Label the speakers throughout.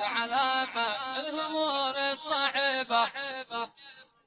Speaker 1: على الأمور الصعبة.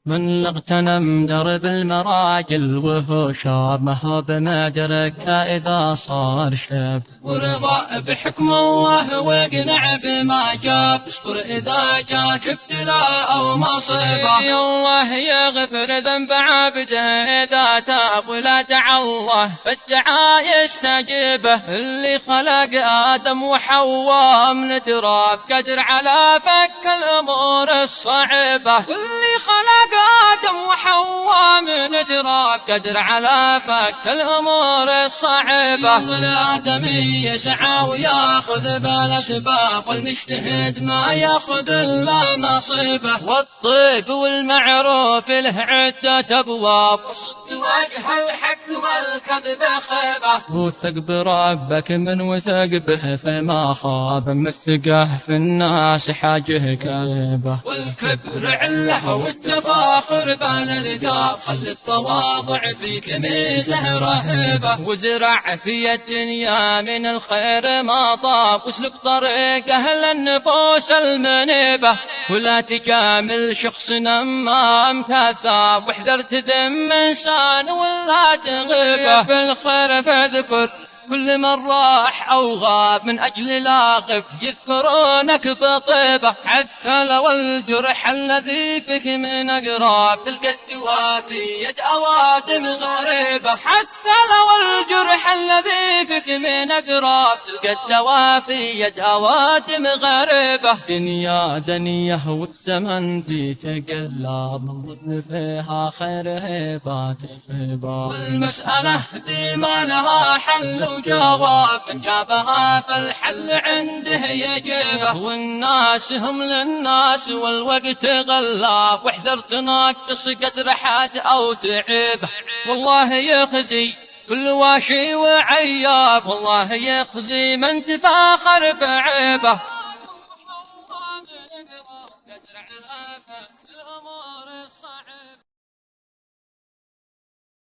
Speaker 2: من اغتنم درب المراجل وهو شاب ما هو بمدركه إذا صار شاب،
Speaker 1: ورضى بحكم الله واقنع بما جاب، اصبر إذا جاك ابتلاء أو مصيبة. الله يغفر ذنب عبده إذا تاب ولا دعا الله فالدعاء يستجيبه. اللي خلق آدم وحواء من تراب قدر على فك الأمور الصعبة. اللي خلق آدم وحواء من تراب قدر على فك الأمور الصعبة. والآدمي يسعى وياخذ بالأسباب، والمجتهد ما ياخذ إلا نصيبه.
Speaker 2: والطيب والمعروف له عدة أبواب،
Speaker 1: الصدق وجه الحق والكذب خيبة.
Speaker 2: وثق بربك من وثق به فما خاب، من الثقة في الناس حاجه كذبة.
Speaker 1: والكبر عله والتفاخر بان الرقاب، خلي التواضع فيك ميزه رهيبة.
Speaker 2: وزرع في الدنيا من الخير ما طاب، واسلك طريقه للنفوس المنيبة. ولا تجامل شخص نمام كذاب، واحذر تذم انسان ولا تغيبه. في الخير فاذكر كل من راح أو غاب، من أجل لاقف يذكرونك بطيبة. حتى لو الجرح الذي فيك من أقراب، تلقى الدواء في يد أوادم غريبة. حتى لو الجرح الذي فيك من أقراب، تلقى الدواء في يد أوادم غريبة. دنيا دنيا والزمن في تقلب، من ضمن فيها خير هبات خيبة.
Speaker 1: والمسألة دي ما لها حل وجواب، من جابها فالحل عنده يجيبه.
Speaker 2: والناس هم للناس والوقت غلاب، واحذر تناقص قدر حد أو تعيبه. والله يخزي كل واشي وعياب، والله يخزي من تفاخر بعيبه.